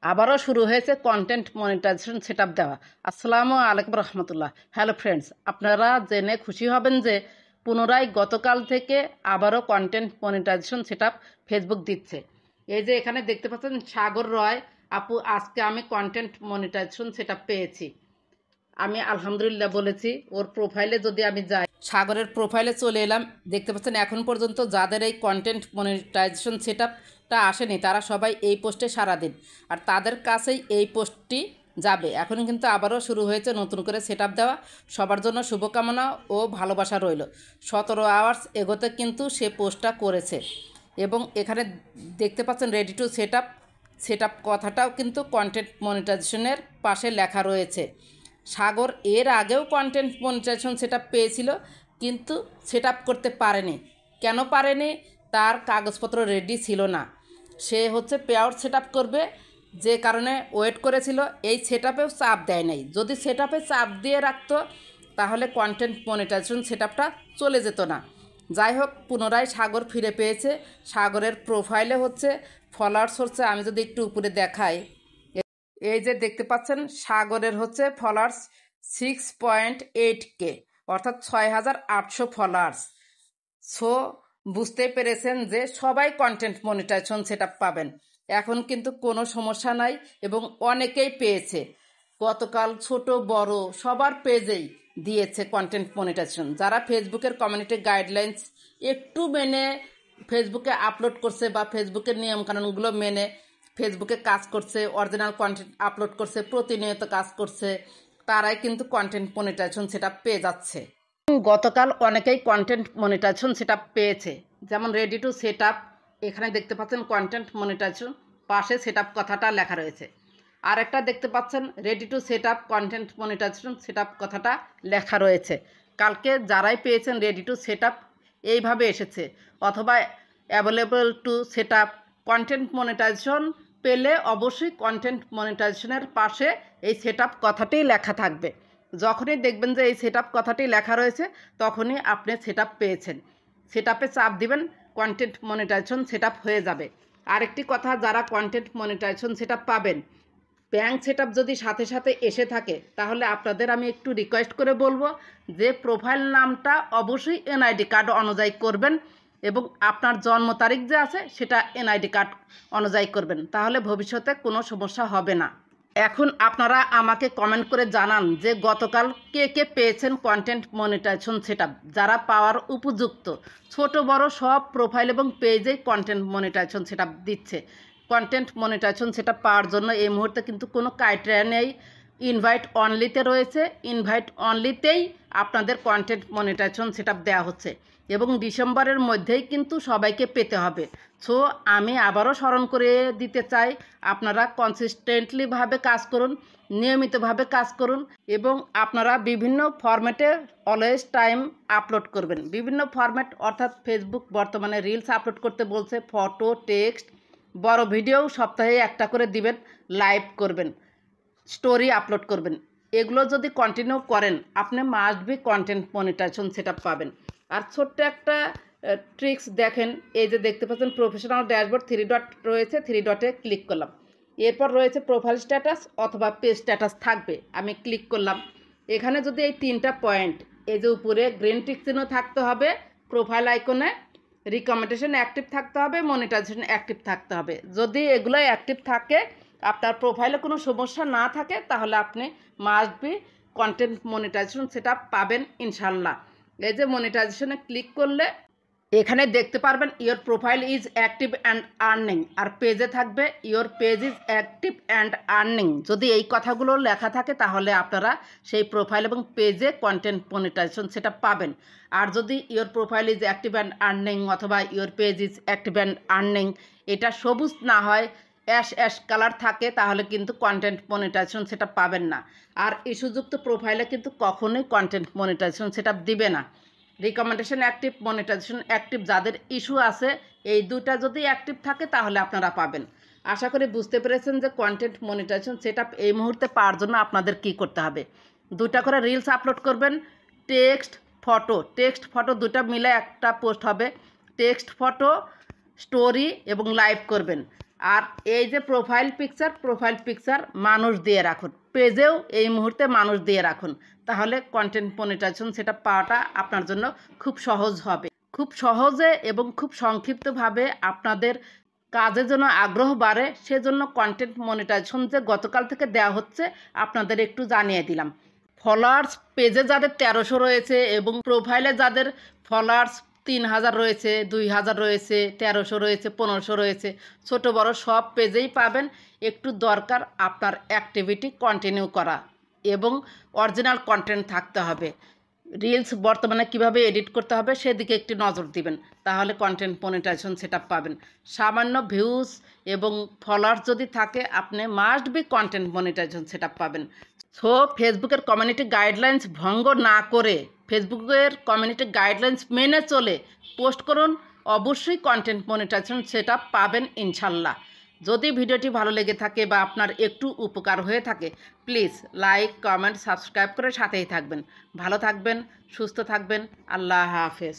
আবারও শুরু হয়েছে কন্টেন্ট মনিটাইজেশন সেটআপ দেওয়া। আসসালামু আলাইকুম রহমতুল্লাহ। হ্যালো ফ্রেন্ডস, আপনারা জেনে খুশি হবেন যে পুনরায় গতকাল থেকে আবারও কন্টেন্ট মনিটাইজেশন সেটআপ ফেসবুক দিচ্ছে। এই যে এখানে দেখতে পাচ্ছেন সাগর রয় আপু, আজকে আমি কন্টেন্ট মনিটাইজেশন সেটআপ পেয়েছি। আমি আলহামদুলিল্লাহ বলেছি। ওর প্রোফাইলে যদি আমি যাই, সাগরের প্রোফাইলে চলে এলাম, দেখতে পাচ্ছেন এখন পর্যন্ত যাদের এই কন্টেন্ট মনিটাইজেশন সেটআপটা আসেনি তারা সবাই এই পোস্টে সাড়া দিন, আর তাদের কাছেই এই পোস্টটি যাবে। এখন কিন্তু আবারও শুরু হয়েছে নতুন করে সেটআপ দেওয়া। সবার জন্য শুভকামনা ও ভালোবাসা রইল। 17 আওয়ার্স এগোতে কিন্তু সে পোস্টটা করেছে এবং এখানে দেখতে পাচ্ছেন রেডি টু সেটআপ কথাটাও কিন্তু কন্টেন্ট মনিটাইজেশনের পাশে লেখা রয়েছে। সাগর এর আগেও কন্টেন্ট মনিটাইজেশন সেটআপ পেয়েছিল, কিন্তু সেটআপ করতে পারেনি। কেন পারেনি? তার কাগজপত্র রেডি ছিল না। সে হচ্ছে পে আউট সেটআপ করবে, যে কারণে ওয়েট করেছিল। এই সেটআপেও চাপ দেয় নাই। যদি সেটআপে চাপ দিয়ে রাখতো তাহলে কন্টেন্ট মনিটাইজেশন সেটআপটা চলে যেত না। যাই হোক, পুনরায় সাগর ফিরে পেয়েছে। সাগরের প্রোফাইলে হচ্ছে ফলোয়ার্স হচ্ছে, আমি যদি একটু উপরে দেখাই, এই যে দেখতে পাচ্ছেন সাগরের হচ্ছে ফলোয়ার্স 6.8K, অর্থাৎ 6,800 ফলোয়ার্স। সো বুঝতে পেরেছেন যে সবাই কন্টেন্ট মনিটাইজেশন সেটআপ পাবেন। এখন কিন্তু কোনো সমস্যা নাই এবং অনেকেই পেয়েছে। গতকাল ছোট বড় সবার পেজেই দিয়েছে কন্টেন্ট মনিটাইজেশন। যারা ফেসবুকের কমিউনিটি গাইডলাইন্স একটু মেনে ফেসবুকে আপলোড করছে বা ফেসবুকের নিয়মকানুনগুলো মেনে ফেসবুকে কাজ করছে, অরিজিনাল কন্টেন্ট আপলোড করছে, প্রতিনিয়ত কাজ করছে, তারাই কিন্তু কন্টেন্ট মনিটাইজেশন সেটআপ পেয়ে যাচ্ছে। গতকাল অনেকেই কন্টেন্ট মনিটাইজেশন সেটআপ পেয়েছে, যেমন রেডি টু সেটআপ। এখানে দেখতে পাচ্ছেন কন্টেন্ট মনিটাইজেশন, পাশে সেটআপ কথাটা লেখা রয়েছে। আরেকটা দেখতে পাচ্ছেন ready to set up content monetization setup কথাটা লেখা রয়েছে। কালকে যারাই পেয়েছেন রেডি টু সেটআপ এইভাবে এসেছে, অথবা available to set up content monetization পেলে অবশ্যই কন্টেন্ট মনিটাইজেশনের পাশে এই সেটআপ কথাটি লেখা থাকবে। যখনই দেখবেন যে এই সেটআপ কথাটি লেখা রয়েছে তখনই আপনি সেটআপ পেয়েছেন। সেটআপে চাপ দিবেন, কন্টেন্ট মনিটাইজেশন সেটআপ হয়ে যাবে। আরেকটি কথা, যারা কন্টেন্ট মনিটাইজেশন সেটআপ পাবেন, ব্যাঙ্ক সেটআপ যদি সাথে সাথে এসে থাকে তাহলে আপনাদের আমি একটু রিকোয়েস্ট করে বলবো যে প্রোফাইল নামটা অবশ্যই এনআইডি কার্ড অনুযায়ী করবেন এবং আপনার জন্ম তারিখ যে আছে সেটা এনআইডি কার্ড অনুযায়ী করবেন, তাহলে ভবিষ্যতে কোনো সমস্যা হবে না। এখন আপনারা আমাকে কমেন্ট করে জানান যে গতকাল কে কে পেয়েছেন কন্টেন্ট মনিটাইজেশন সেটআপ। যারা পাওয়ার উপযুক্ত, ছোট বড় সব প্রোফাইল এবং পেজেই কন্টেন্ট মনিটাইজেশন সেটআপ দিচ্ছে। কন্টেন্ট মনিটাইজেশন সেটআপ পাওয়ার জন্য এই মুহূর্তে কিন্তু কোনো ক্রাইটেরিয়া নেই, ইনভাইট অনলিতে রয়েছে। ইনভাইট অনলিতেই আপনাদের কন্টেন্ট মনিটাইজেশন সেটআপ দেওয়া হচ্ছে এবং ডিসেম্বরের মধ্যেই কিন্তু সবাইকে পেতে হবে। সো আমি আবারও স্মরণ করে দিতে চাই, আপনারা কনসিস্টেন্টলিভাবে কাজ করুন, নিয়মিতভাবে কাজ করুন এবং আপনারা বিভিন্ন ফরম্যাটে অলওয়েজ টাইম আপলোড করবেন। বিভিন্ন ফরম্যাট অর্থাৎ ফেসবুক বর্তমানে রিলস আপলোড করতে বলছে, ফটো, টেক্সট, বড় ভিডিও সপ্তাহে একটা করে দিবেন, লাইভ করবেন, স্টোরি আপলোড করবেন। এগুলো যদি কন্টিনিউ করেন আপনি must be content monetization setup পাবেন। আর ছোট্ট একটা ট্রিক্স দেখেন, এই যে দেখতে পাচ্ছেন প্রফেশনাল ড্যাশবোর্ড 3 ডট রয়েছে, 3 ডটে ক্লিক করলাম। এরপর রয়েছে প্রোফাইল স্ট্যাটাস অথবা পেজ স্ট্যাটাস থাকবে, আমি ক্লিক করলাম। এখানে যদি এই 3টা পয়েন্ট, এই যে উপরে গ্রিন টিক চিহ্ন থাকতে হবে, প্রোফাইল আইকনে রিকমেন্ডেশন অ্যাক্টিভ থাকতে হবে, মনিটাইজেশন অ্যাক্টিভ থাকতে হবে। যদি এগুলো অ্যাক্টিভ থাকে, আপনার প্রোফাইলে কোনো সমস্যা না থাকে, তাহলে আপনি must be content monetization setup পাবেন ইনশাল্লাহ। এই যে মনিটাইজেশনে ক্লিক করলে এখানে দেখতে পারবেন your profile is active and earning, আর পেজে থাকবে your page is active and earning. যদি এই কথাগুলো লেখা থাকে তাহলে আপনারা সেই প্রোফাইল এবং পেজে কন্টেন্ট মনিটাইজেশন সেটা পাবেন। আর যদি your profile is active and earning অথবা your page is active and earning এটা সবুজ না হয়, অ্যাশ কালার থাকে, তাহলে কিন্তু কন্টেন্ট মনিটাইজেশন সেটা পাবেন না। আর ইস্যুযুক্ত প্রোফাইলে কিন্তু কখনোই কন্টেন্ট মনিটাইজেশন সেটা দিবে না। রিকমেন্ডেশন অ্যাক্টিভ, মনিটাইজেশন অ্যাক্টিভ, যাদের ইস্যু আছে এই দুটা যদি অ্যাক্টিভ থাকে তাহলে আপনারা পাবেন। আশা করি বুঝতে পেরেছেন যে কন্টেন্ট মনিটাইজেশন সেটআপ এই মুহূর্তে পাওয়ার জন্য আপনাদের কি করতে হবে। 2টা করে রিলস আপলোড করবেন, টেক্সট ফটো 2টা মিলে একটা পোস্ট হবে। টেক্সট ফটো, স্টোরি এবং লাইভ করবেন। আর এই যে প্রোফাইল পিকচার মানুষ দিয়ে রাখুন, পেজেও এই মুহূর্তে মানুষ দিয়ে রাখুন, তাহলে কন্টেন্ট মনিটাইজেশন সেটা পাওয়াটা আপনার জন্য খুব সহজ হবে। খুব সহজে এবং খুব সংক্ষিপ্তভাবে আপনাদের কাজের জন্য আগ্রহ বাড়ে, সেজন্য কন্টেন্ট মনিটাইজেশন যে গতকাল থেকে দেওয়া হচ্ছে আপনাদের একটু জানিয়ে দিলাম। ফলোয়ার্স পেজে যাদের 1300 রয়েছে এবং প্রোফাইলে যাদের ফলোয়ার্স 3000 রয়েছে, 2000 রয়েছে, 1300 রয়েছে, 1500 রয়েছে, ছোট বড় সব পেজেই পাবেন। একটু দরকার আপনার অ্যাক্টিভিটি কন্টিনিউ করা এবং অরিজিনাল কন্টেন্ট থাকতে হবে। রিলস বর্তমানে কিভাবে এডিট করতে হবে সেদিকে একটু নজর দিবেন, তাহলে কন্টেন্ট মনিটাইজেশন সেটআপ পাবেন। সামান্য ভিউজ এবং ফলোয়ার্স যদি থাকে আপনি must be content monetization setup পাবেন। সো ফেসবুকের কমিউনিটি গাইডলাইন্স ভঙ্গ না করে, ফেসবুকের কমিউনিটি গাইডলাইন্স মেনে চলে পোস্ট করুন, অবশ্যই কন্টেন্ট মনিটাইজেশন সেটআপ পাবেন ইনশাল্লাহ। যদি ভিডিওটি ভালো লেগে থাকে বা আপনার একটু উপকার হয়ে থাকে, প্লিজ লাইক, কমেন্ট, সাবস্ক্রাইব করে সাথেই থাকবেন। ভালো থাকবেন, সুস্থ থাকবেন। আল্লাহ হাফেজ।